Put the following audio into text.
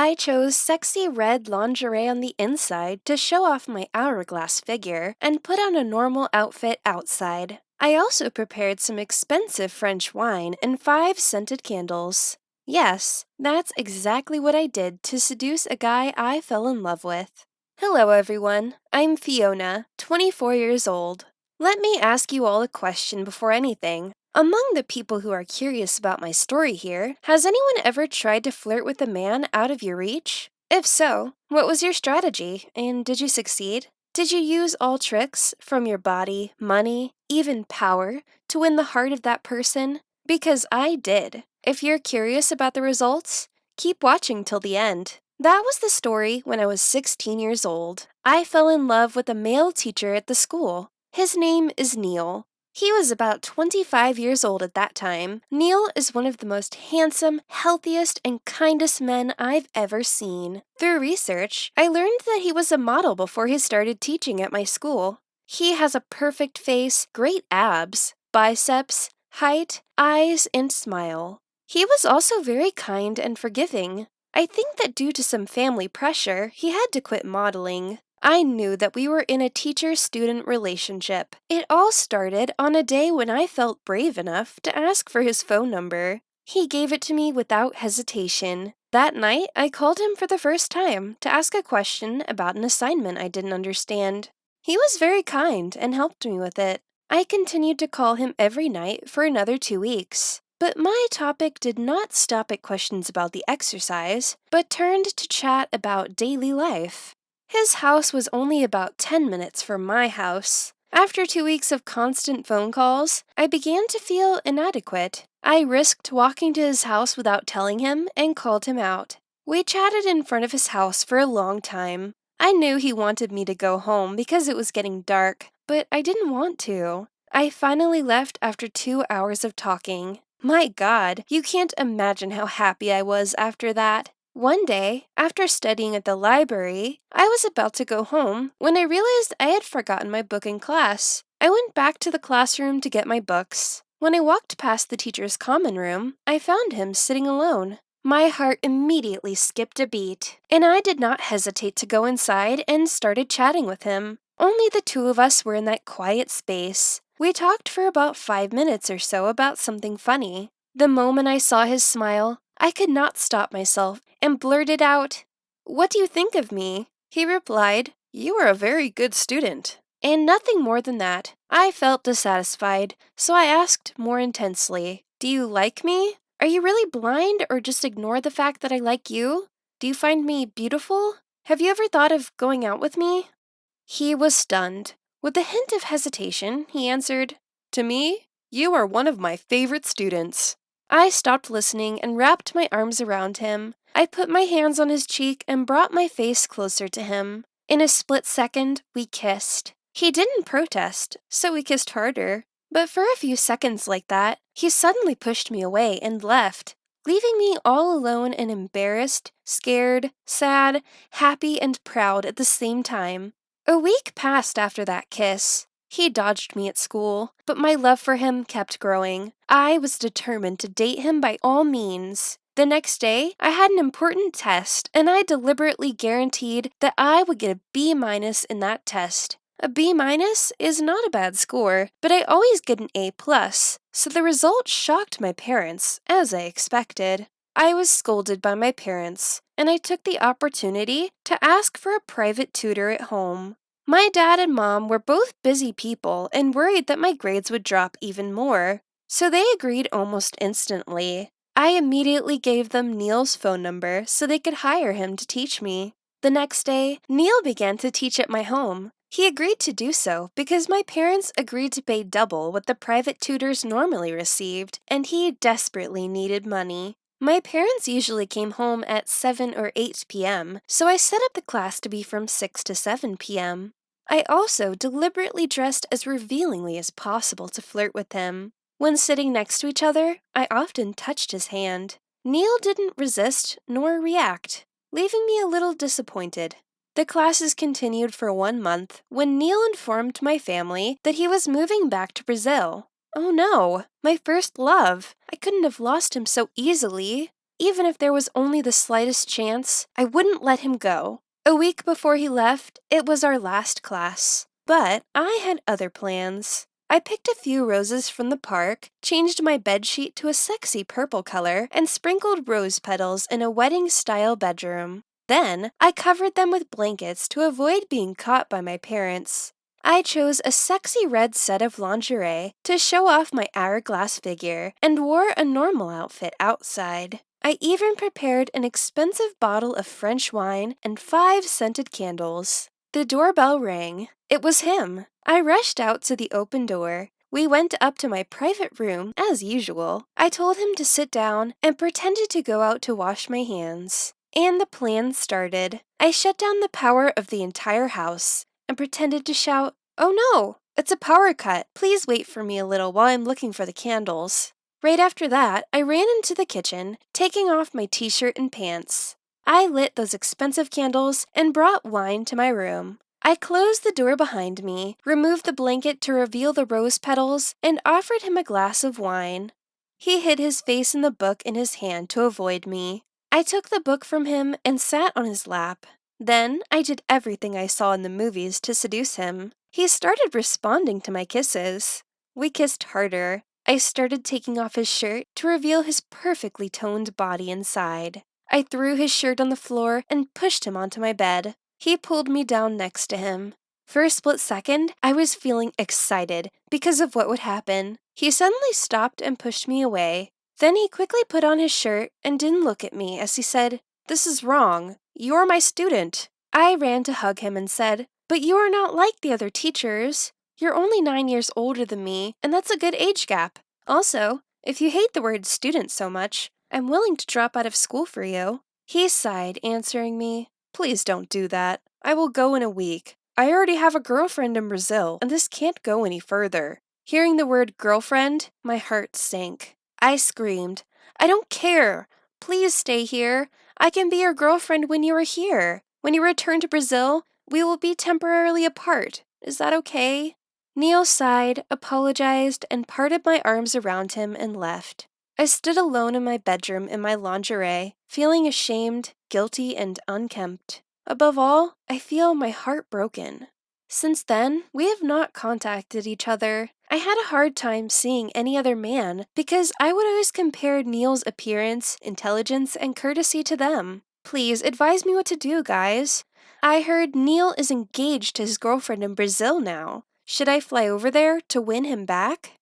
I chose sexy red lingerie on the inside to show off my hourglass figure and put on a normal outfit outside. I also prepared some expensive French wine and 5 scented candles. Yes, that's exactly what I did to seduce a guy I fell in love with. Hello, everyone. I'm Fiona, 24 years old. Let me ask you all a question before anything. Among the people who are curious about my story here, has anyone ever tried to flirt with a man out of your reach? If so, what was your strategy, and did you succeed? Did you use all tricks, from your body, money, even power, to win the heart of that person? Because I did. If you're curious about the results, keep watching till the end. That was the story when I was 16 years old. I fell in love with a male teacher at the school. His name is Neil. He was about 25 years old at that time. Neil is one of the most handsome, healthiest, and kindest men I've ever seen. Through research, I learned that he was a model before he started teaching at my school. He has a perfect face, great abs, biceps, height, eyes, and smile. He was also very kind and forgiving. I think that due to some family pressure, he had to quit modeling. I knew that we were in a teacher-student relationship. It all started on a day when I felt brave enough to ask for his phone number. He gave it to me without hesitation. That night, I called him for the first time to ask a question about an assignment I didn't understand. He was very kind and helped me with it. I continued to call him every night for another 2 weeks. But my topic did not stop at questions about the exercise, but turned to chat about daily life. His house was only about 10 minutes from my house. After 2 weeks of constant phone calls, I began to feel inadequate. I risked walking to his house without telling him and called him out. We chatted in front of his house for a long time. I knew he wanted me to go home because it was getting dark, but I didn't want to. I finally left after 2 hours of talking. My God, you can't imagine how happy I was after that. One day, after studying at the library, I was about to go home when I realized I had forgotten my book in class. I went back to the classroom to get my books. When I walked past the teacher's common room, I found him sitting alone. My heart immediately skipped a beat, and I did not hesitate to go inside and started chatting with him. Only the two of us were in that quiet space. We talked for about 5 minutes or so about something funny. The moment I saw his smile, I could not stop myself and blurted out, "What do you think of me?" He replied, "You are a very good student." And nothing more than that. I felt dissatisfied, so I asked more intensely, "Do you like me? Are you really blind or just ignore the fact that I like you? Do you find me beautiful? Have you ever thought of going out with me?" He was stunned. With a hint of hesitation, he answered, "To me, you are one of my favorite students." I stopped listening and wrapped my arms around him. I put my hands on his cheek and brought my face closer to him. In a split second, we kissed. He didn't protest, so we kissed harder. But for a few seconds like that, he suddenly pushed me away and left, leaving me all alone and embarrassed, scared, sad, happy, and proud at the same time. A week passed after that kiss. He dodged me at school, but my love for him kept growing. I was determined to date him by all means. The next day, I had an important test, and I deliberately guaranteed that I would get a B- in that test. A B- is not a bad score, but I always get an A+, so the result shocked my parents, as I expected. I was scolded by my parents, and I took the opportunity to ask for a private tutor at home. My dad and mom were both busy people and worried that my grades would drop even more, so they agreed almost instantly. I immediately gave them Neil's phone number so they could hire him to teach me. The next day, Neil began to teach at my home. He agreed to do so because my parents agreed to pay double what the private tutors normally received, and he desperately needed money. My parents usually came home at 7 or 8 p.m., so I set up the class to be from 6 to 7 p.m. I also deliberately dressed as revealingly as possible to flirt with him. When sitting next to each other, I often touched his hand. Neil didn't resist nor react, leaving me a little disappointed. The classes continued for 1 month when Neil informed my family that he was moving back to Brazil. Oh no, my first love. I couldn't have lost him so easily. even if there was only the slightest chance, I wouldn't let him go. A week before he left, it was our last class. But I had other plans. I picked a few roses from the park, changed my bedsheet to a sexy purple color, and sprinkled rose petals in a wedding-style bedroom. Then, I covered them with blankets to avoid being caught by my parents. I chose a sexy red set of lingerie to show off my hourglass figure and wore a normal outfit outside. I even prepared an expensive bottle of French wine and 5 scented candles. The doorbell rang. It was him. I rushed out to the open door. We went up to my private room, as usual. I told him to sit down and pretended to go out to wash my hands. And the plan started. I shut down the power of the entire house and pretended to shout, "Oh no, it's a power cut. Please wait for me a little while I'm looking for the candles." Right after that, I ran into the kitchen, taking off my t-shirt and pants. I lit those expensive candles and brought wine to my room. I closed the door behind me, removed the blanket to reveal the rose petals, and offered him a glass of wine. He hid his face in the book in his hand to avoid me. I took the book from him and sat on his lap. Then I did everything I saw in the movies to seduce him. He started responding to my kisses. We kissed harder. I started taking off his shirt to reveal his perfectly toned body inside. I threw his shirt on the floor and pushed him onto my bed. He pulled me down next to him. For a split second, I was feeling excited because of what would happen. He suddenly stopped and pushed me away. Then he quickly put on his shirt and didn't look at me as he said, "This is wrong. You're my student." I ran to hug him and said, "But you are not like the other teachers. You're only 9 years older than me, and that's a good age gap. Also, if you hate the word student so much, I'm willing to drop out of school for you." He sighed, answering me, "Please don't do that. I will go in a week. I already have a girlfriend in Brazil, and this can't go any further." Hearing the word girlfriend, my heart sank. I screamed, "I don't care. Please stay here. I can be your girlfriend when you are here. When you return to Brazil, we will be temporarily apart. Is that okay?" Neil sighed, apologized, and parted my arms around him and left. I stood alone in my bedroom in my lingerie, feeling ashamed, guilty, and unkempt. Above all, I feel my heart broken. Since then, we have not contacted each other. I had a hard time seeing any other man because I would always compare Neil's appearance, intelligence, and courtesy to them. Please advise me what to do, guys. I heard Neil is engaged to his girlfriend in Brazil now. Should I fly over there to win him back?